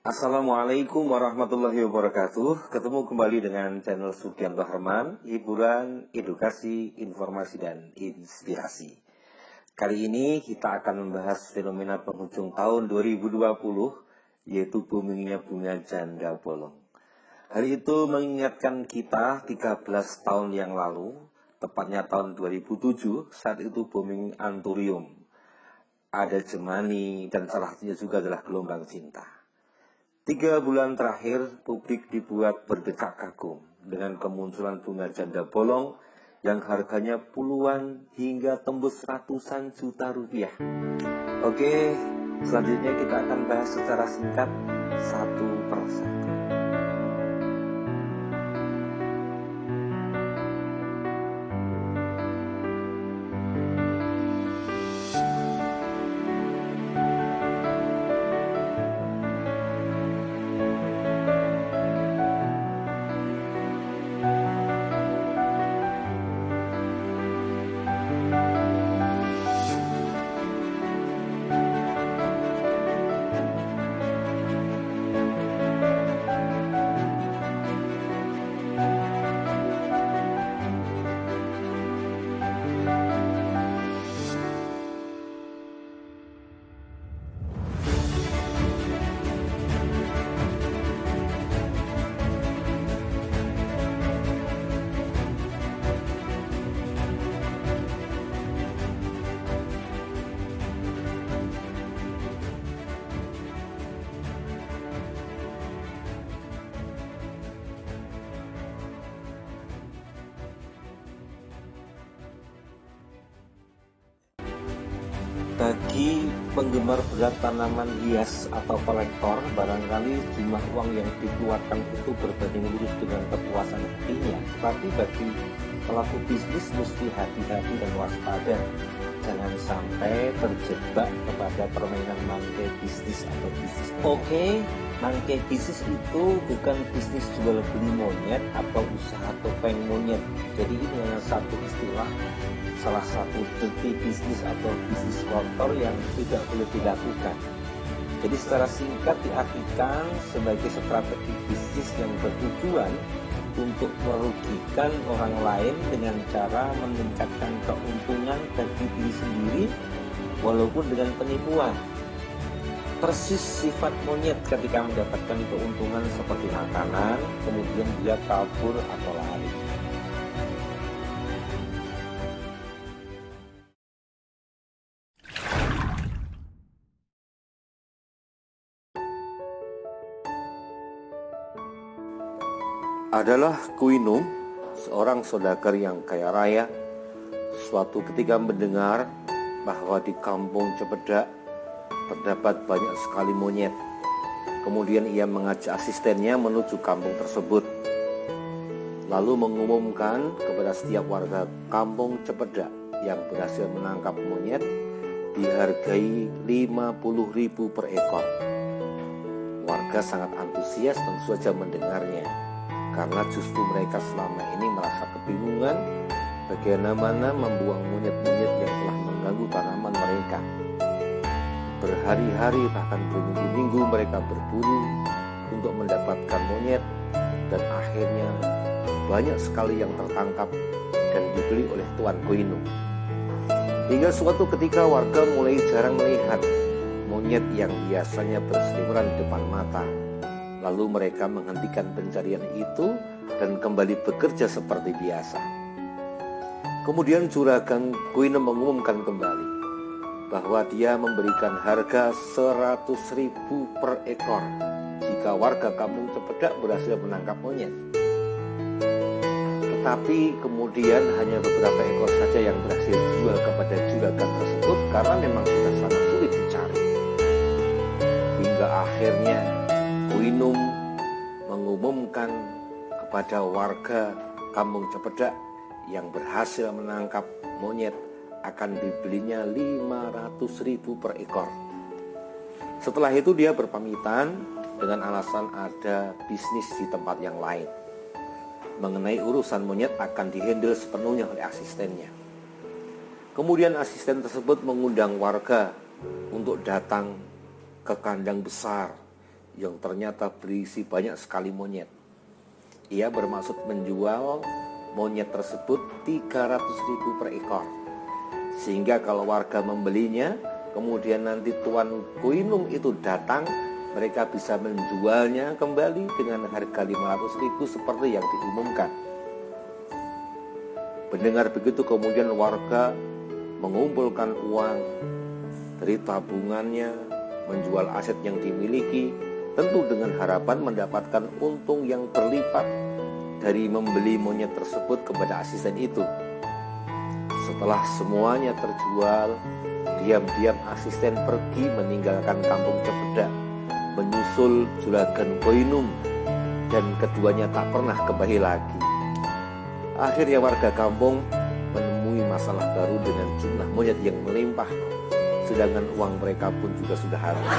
Assalamualaikum warahmatullahi wabarakatuh. Ketemu kembali dengan channel Sugianto Harman, hiburan, edukasi, informasi, dan inspirasi. Kali ini kita akan membahas fenomena penghujung tahun 2020, yaitu boomingnya bunga janda bolong. Hal itu mengingatkan kita 13 tahun yang lalu, tepatnya tahun 2007, saat itu booming anthurium. Ada Jemani, dan salah satunya juga adalah gelombang cinta. 3 bulan terakhir, publik dibuat berdecak kagum dengan kemunculan bunga janda bolong yang harganya puluhan hingga tembus ratusan juta rupiah. Oke, selanjutnya kita akan bahas secara singkat satu persatu. Bagi penggemar berat tanaman hias atau kolektor, barangkali jumlah uang yang dikeluarkan itu berbanding lurus dengan kepuasan hatinya. Tapi bagi pelaku bisnis mesti hati-hati dan waspada. Jangan sampai terjebak kepada permainan mangke bisnis atau bisnis. Oke, mangke bisnis itu bukan bisnis jual beli monyet atau usaha topeng monyet. Jadi ini hanya satu istilah, salah satu dirty bisnis atau bisnis kotor yang tidak boleh dilakukan. Jadi secara singkat diartikan sebagai strategi bisnis yang bertujuan untuk merugikan orang lain dengan cara meningkatkan keuntungan bagi diri sendiri walaupun dengan penipuan. Persis sifat monyet ketika mendapatkan keuntungan seperti makanan, kemudian dia kabur atau lari. Adalah Kuinum, seorang saudagar yang kaya raya. Suatu ketika mendengar bahwa di kampung Cepedak terdapat banyak sekali monyet. Kemudian ia mengajak asistennya menuju kampung tersebut, lalu mengumumkan kepada setiap warga kampung Cepedak yang berhasil menangkap monyet dihargai 50.000 per ekor. Warga sangat antusias dan saja mendengarnya, karena justru mereka selama ini merasa kebingungan bagaimana membuang monyet-monyet yang telah mengganggu tanaman mereka. Berhari-hari bahkan berminggu-minggu mereka berburu untuk mendapatkan monyet, dan akhirnya banyak sekali yang tertangkap dan dibeli oleh Tuan Kuinum. Hingga suatu ketika warga mulai jarang melihat monyet yang biasanya berseliweran di depan mata. Lalu mereka menghentikan pencarian itu dan kembali bekerja seperti biasa. Kemudian Juragan Kuinum mengumumkan kembali bahwa dia memberikan harga 100.000 per ekor jika warga kampung Cepedak berhasil menangkap monyet. Tetapi kemudian hanya beberapa ekor saja yang berhasil dijual kepada juragan tersebut karena memang sudah sangat sulit dicari. Hingga akhirnya Kuinum mengumumkan kepada warga kampung Cepedak yang berhasil menangkap monyet akan dibelinya 500.000 per ekor. Setelah itu dia berpamitan dengan alasan ada bisnis di tempat yang lain. Mengenai urusan monyet akan dihandle sepenuhnya oleh asistennya. Kemudian asisten tersebut mengundang warga untuk datang ke kandang besar yang ternyata berisi banyak sekali monyet. Ia bermaksud menjual monyet tersebut 300.000 per ekor. Sehingga kalau warga membelinya, kemudian nanti Tuan Koinum itu datang, mereka bisa menjualnya kembali dengan harga 500.000 seperti yang diumumkan. Mendengar begitu kemudian warga mengumpulkan uang dari tabungannya, menjual aset yang dimiliki, tentu dengan harapan mendapatkan untung yang berlipat dari membeli monyet tersebut kepada asisten itu. Setelah semuanya terjual, diam-diam asisten pergi meninggalkan kampung Cepedak, menyusul Juragan Koinum, dan keduanya tak pernah kembali lagi. Akhirnya warga kampung menemui masalah baru dengan jumlah monyet yang melimpah, sedangkan uang mereka pun juga sudah habis.